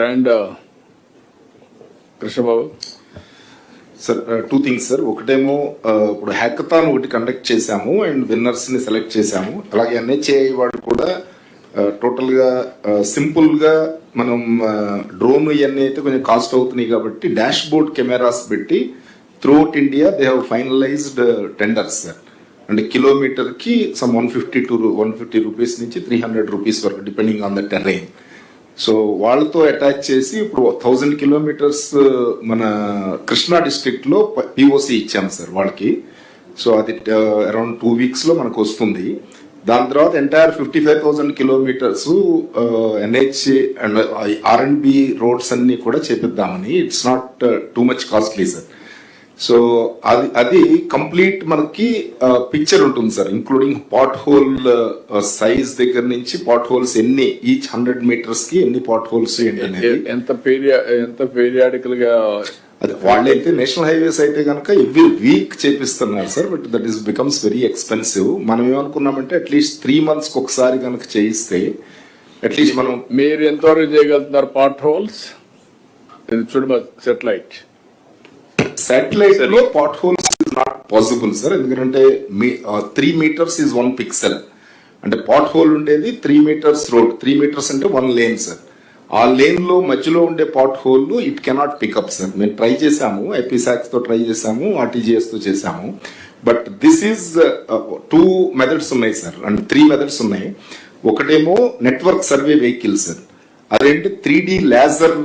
And Krishnababu. Sir 2 things sir. ఒకటేమో ఇప్పుడు hackathon ఒకటి కండక్ట్ చేశాము అండ్ విన్నర్స్ ని సెలెక్ట్ చేశాము. అలాగే NHAI వాడు కూడా టోటల్ గా సింపుల్ గా మనం డ్రోన్ ఇవన్నీ అయితే కొంచెం కాస్ట్ అవుతున్నాయి కాబట్టి డాష్ బోర్డ్ కెమెరాస్ పెట్టి throughout India they have finalised tenders sir. అంటే కిలోమీటర్ కి సమ్ 150 రూపీస్ నుంచి 300 రూపీస్ వరకు depending on the terrain. So వాళ్ళతో అటాచ్ చేసి ఇప్పుడు 1000 కిలోమీటర్స్ మన కృష్ణా డిస్ట్రిక్ట్ లో POC ఇచ్చాం సార్ వాళ్ళకి. సో అది అరౌండ్ 2 weeks లో మనకు వస్తుంది. దాని తర్వాత entire 55,000 kilometres NHA and R&B roads అన్ని కూడా చేపిద్దామని. It's not too much costly sir. So అది కంప్లీట్ మనకి పిక్చర్ ఉంటుంది sir, including pothole size దగ్గర నుంచి పాట్ హోల్స్ ఎన్ని ఈచ్ 100 meters కి ఎన్ని పాట్ హోల్స్ ఎంత పీరియాడికల్ గా. అది వాళ్ళైతే నేషనల్ హైవేస్ అయితే కనుక ఎవ్రీ వీక్ చేపిస్తున్నారు sir. But that is becomes very expensive. మనం ఏమనుకున్నామంటే అట్లీస్ట్ 3 months ఒకసారి కనుక చేయిస్తే అట్లీస్ట్ మనం. మీరు ఎంతవరకు చేయగలుగుతున్నారు పాట్ హోల్స్? చూడమా శాటిలైట్ లో potholes is not possible sir. ఎందుకంటే 3 meters is 1 pixel. అంటే పాట్ హోల్ ఉండేది 3 meters రోడ్, 3 meters అంటే 1 lane సార్. ఆ లేన్ లో మధ్యలో ఉండే pothole it cannot pick up sir. మేము ట్రై చేసాము, IPSACS తో ట్రై చేసాము, RTGS తో చేసాము. బట్ దిస్ ఈజ్ 2 methods ఉన్నాయి సార్, అండ్ 3 methods ఉన్నాయి. ఒకటేమో నెట్వర్క్ సర్వే వెహికల్ సార్, అదేంటి 3D లేజర్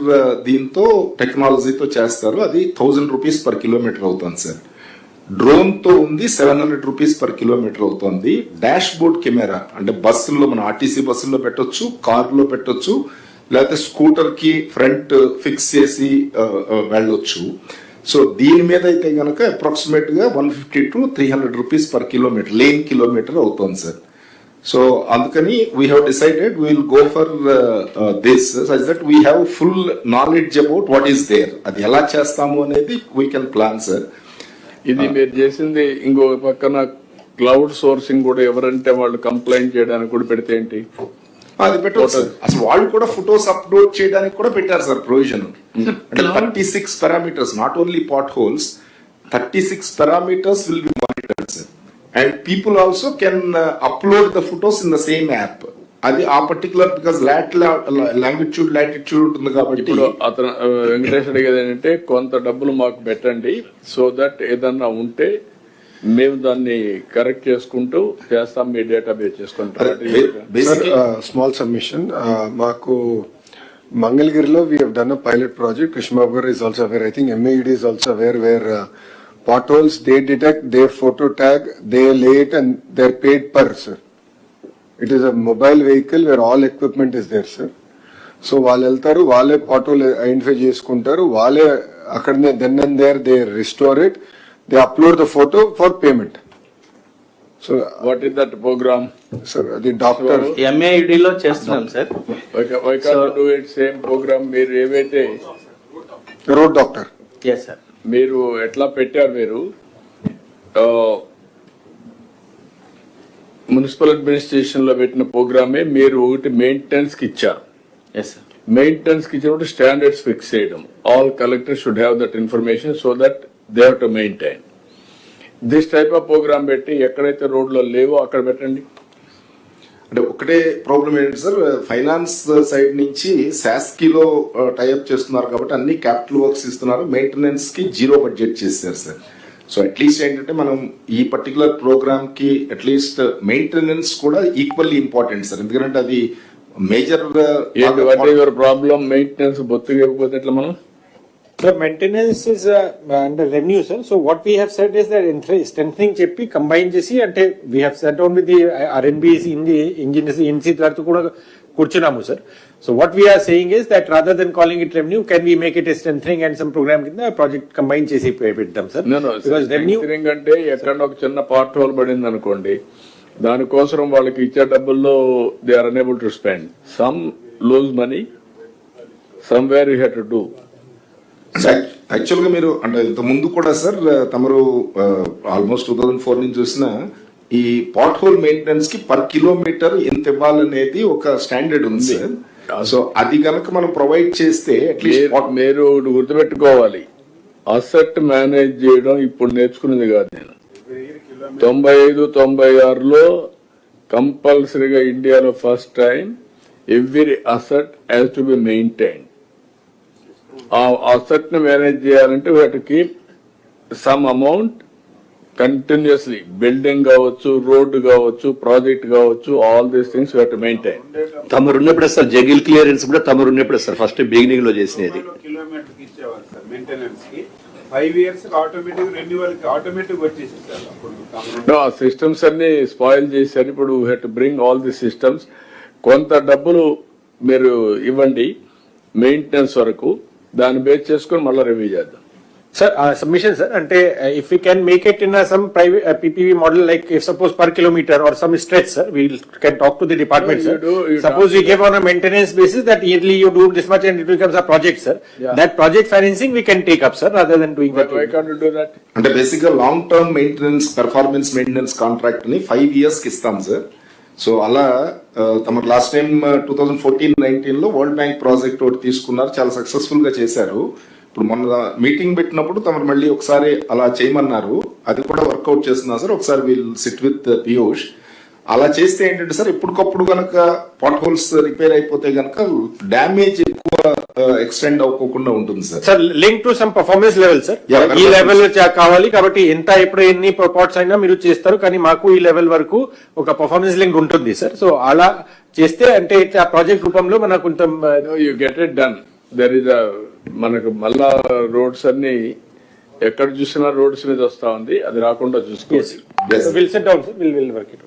దీంతో టెక్నాలజీతో చేస్తారు. అది 1000 రూపీస్ per kilometer అవుతుంది సార్. డ్రోన్ తో ఉంది 700 రూపీస్ per kilometer అవుతుంది. డాష్ బోర్డ్ కెమెరా అంటే బస్సుల్లో మన RTC బస్సుల్లో పెట్టొచ్చు, కార్లో పెట్టొచ్చు, లేకపోతే స్కూటర్ కి ఫ్రంట్ ఫిక్స్ చేసి వెళ్ళొచ్చు. సో దీని మీద అయితే గనక అప్రాక్సిమేట్ గా 150 to 300 rupees per kilometer lane kilometre అవుతుంది సార్. సో అందుకని we have decided we will go for this such that we have full knowledge about what is there. అది ఎలా చేస్తాము అనేది వీ కెన్ ప్లాన్ సార్. ఇది మీరు చేసింది. ఇంకో పక్కన క్లౌడ్ సోర్సింగ్ కూడా ఎవరంటే వాళ్ళు కంప్లైంట్ చేయడానికి కూడా పెడితే ఏంటి? అది పెట్టవచ్చు సార్. అసలు వాళ్ళు కూడా ఫొటోస్ అప్లోడ్ చేయడానికి కూడా పెట్టారు సార్ ప్రొవిజన్. అంటే 36 parameters, not only potholes, 36 parameters will be monitored sir. And people also can upload the photos in the same app. అది ఆ పర్టికులర్ బికాస్ లాంగిట్యూడ్ లాటిట్యూడ్ ఉంటుంది కాబట్టి. ఇప్పుడు అతను వెంకటేష్ అడిగేది ఏంటంటే కొంత డబ్బులు మాకు పెట్టండి, సో దట్ ఏదన్నా ఉంటే మేము దాన్ని కరెక్ట్ చేసుకుంటూ చేస్తాం, మీ డేటాబేస్ చేసుకుంటాం. స్మాల్ సబ్మిషన్, మాకు మంగళగిరిలో we have done a pilot project. Krishnababu గారు is also aware, I think MAED is also aware, where potholes they detect, they photo tag, they lay it and they're paid per sir. It is a mobile vehicle where all equipment is there sir. So వాళ్ళు వెళ్తారు, వాళ్ళే pothole identify చేసుకుంటారు, వాళ్ళే అక్కడనే then and there they restore it, they upload the photo for payment. So what is that program sir? The doctor MAED లో చేస్తున్నాం sir. Why can't you do it same program? మీరు ఏవైతే road doctor. Yes sir. మీరు ఎట్లా పెట్టారు, మీరు municipal administration లో పెట్టిన ప్రోగ్రామే మీరు ఒకటి మెయింటెనెన్స్ కి ఇచ్చారు. మెయింటెనెన్స్ కి ఇచ్చినప్పుడు స్టాండర్డ్స్ ఫిక్స్ చేయడం. All collectors should have that information so that they have to maintain this type of programme పెట్టి ఎక్కడైతే రోడ్లో లేవో అక్కడ పెట్టండి. అంటే ఒకటే ప్రాబ్లం ఏంటి సార్, ఫైనాన్స్ సైడ్ నుంచి శాస్కీలో టైఅప్ చేస్తున్నారు కాబట్టి అన్ని క్యాపిటల్ వర్క్స్ ఇస్తున్నారు, మెయింటెనెన్స్ కి 0 budget చేశారు సార్. సో అట్లీస్ట్ ఏంటంటే మనం ఈ పర్టికులర్ ప్రోగ్రామ్ కి అట్లీస్ట్ మెయింటెనెన్స్ కూడా ఈక్వల్లీ ఇంపార్టెంట్ సార్. ఎందుకంటే అది మేజర్ ప్రాబ్లం. మెయింటెనెన్స్ బొత్తుగా ఇవ్వకపోతే ఎట్లా మనం? Sir, maintenance is under revenue, sir. So what we have said is that strengthening చెప్పి combine చేసి, అంటే we have sat down with the R&Bs in the engineers NC తో కూడా కూర్చున్నాము sir. So what we are saying is that rather than calling it revenue, can we make it a strengthening and some program కింద project combine చేసి పెట్టాం sir. Because revenue అంటే ఎక్కడ ఒక చిన్న పార్ట్ హోల్ పడింది అనుకోండి, దానికోసం వాళ్ళకి ఇచ్చే డబ్బుల్లో they are unable to spend. Some loose money, somewhere you have to do. Actual గా మీరు అంటే ఇంత ముందు కూడా సార్ తమరు ఆల్మోస్ట్ 2004 నుంచి చూసిన ఈ పాట్ హోల్ మెయింటెనెన్స్ కి per kilometer ఎంత ఇవ్వాలనేది ఒక స్టాండర్డ్ ఉంది సార్. సో అది గనక మనం ప్రొవైడ్ చేస్తే అట్లీస్ట్ మీరు ఒకటి గుర్తుపెట్టుకోవాలి, అసెట్ మేనేజ్ చేయడం ఇప్పుడు నేర్చుకునేది కాదు నేను. 95-96లో కంపల్సరీగా ఇండియాలో first time every asset has to be maintain. ఆ అసెట్ ని మేనేజ్ చేయాలంటే we have to keep some amount continuously, building కావచ్చు, రోడ్డు కావచ్చు, ప్రాజెక్ట్ కావచ్చు, all these things we have to maintain. తమరున్నప్పుడే సార్ జగిల్ క్లియరెన్స్ కూడా తమరున్నప్పుడే సార్ ఫస్ట్ బిగినింగ్ లో చేసినది. కిలోమీటర్ కి ఇచ్చేవారు సార్ మెయింటెనెన్స్ కి. 5 years ఆటోమేటిక్ రెన్యువల్ కి ఆటోమేటిక్ వచ్చేసి సార్ అప్పుడు ఆ సిస్టమ్స్ అన్ని స్పాయిల్ చేశారు. ఇప్పుడు we have to bring all the systems. కొంత డబ్బులు మీరు ఇవ్వండి మెయింటెనెన్స్ వరకు, దాన్ని బేస్ చేసుకొని మళ్ళీ రివ్యూ చేద్దాం. సార్ సబ్మిషన్ సార్ అంటే if you can make it in some private PPV model like if suppose per kilometre or some stretch sir we can talk to the department sir. Suppose we give on a maintenance basis that yearly you do this much and it becomes a project sir. That project financing we can take up sir rather than doing that. Why can't you do that? అంటే basic గా long term maintenance performance maintenance contract ని 5 years కి ఇస్తాం sir. So అలా తమ last time 2014-19 లో world bank project ఒకటి తీసుకున్నారు, చాలా సక్సెస్ఫుల్ గా చేశారు. ఇప్పుడు మొన్న మీటింగ్ పెట్టినప్పుడు తమరు మళ్ళీ ఒకసారి అలా చేయమన్నారు, అది కూడా వర్కౌట్ చేస్తున్నా సార్. ఒకసారి విల్ సిట్ విత్ పీయూష్. అలా చేస్తే ఏంటంటే సార్ ఇప్పటికప్పుడు గనక పాట్ హోల్స్ రిపేర్ అయిపోతే గనక డ్యామేజ్ ఎక్కువ ఎక్స్టెండ్ అవ్వకుండా ఉంటుంది sir. Sir link to some performance level sir. Yeah, ఈ లెవెల్ కావాలి కాబట్టి ఎంత ఎప్పుడు ఎన్ని పాట్స్ అయినా మీరు చేస్తారు, కానీ మాకు ఈ లెవెల్ వరకు ఒక పర్ఫార్మెన్స్ లింక్ ఉంటుంది సార్. సో అలా చేస్తే అంటే ఆ ప్రాజెక్ట్ రూపంలో మనకు కొంత No, you get it done. There is a మనకు మళ్ళా రోడ్స్ అన్ని ఎక్కడ చూసినా రోడ్స్ మీద వస్తా ఉంది, అది రాకుండా చూసుకోవచ్చు. Yes. Will set down sir will work it.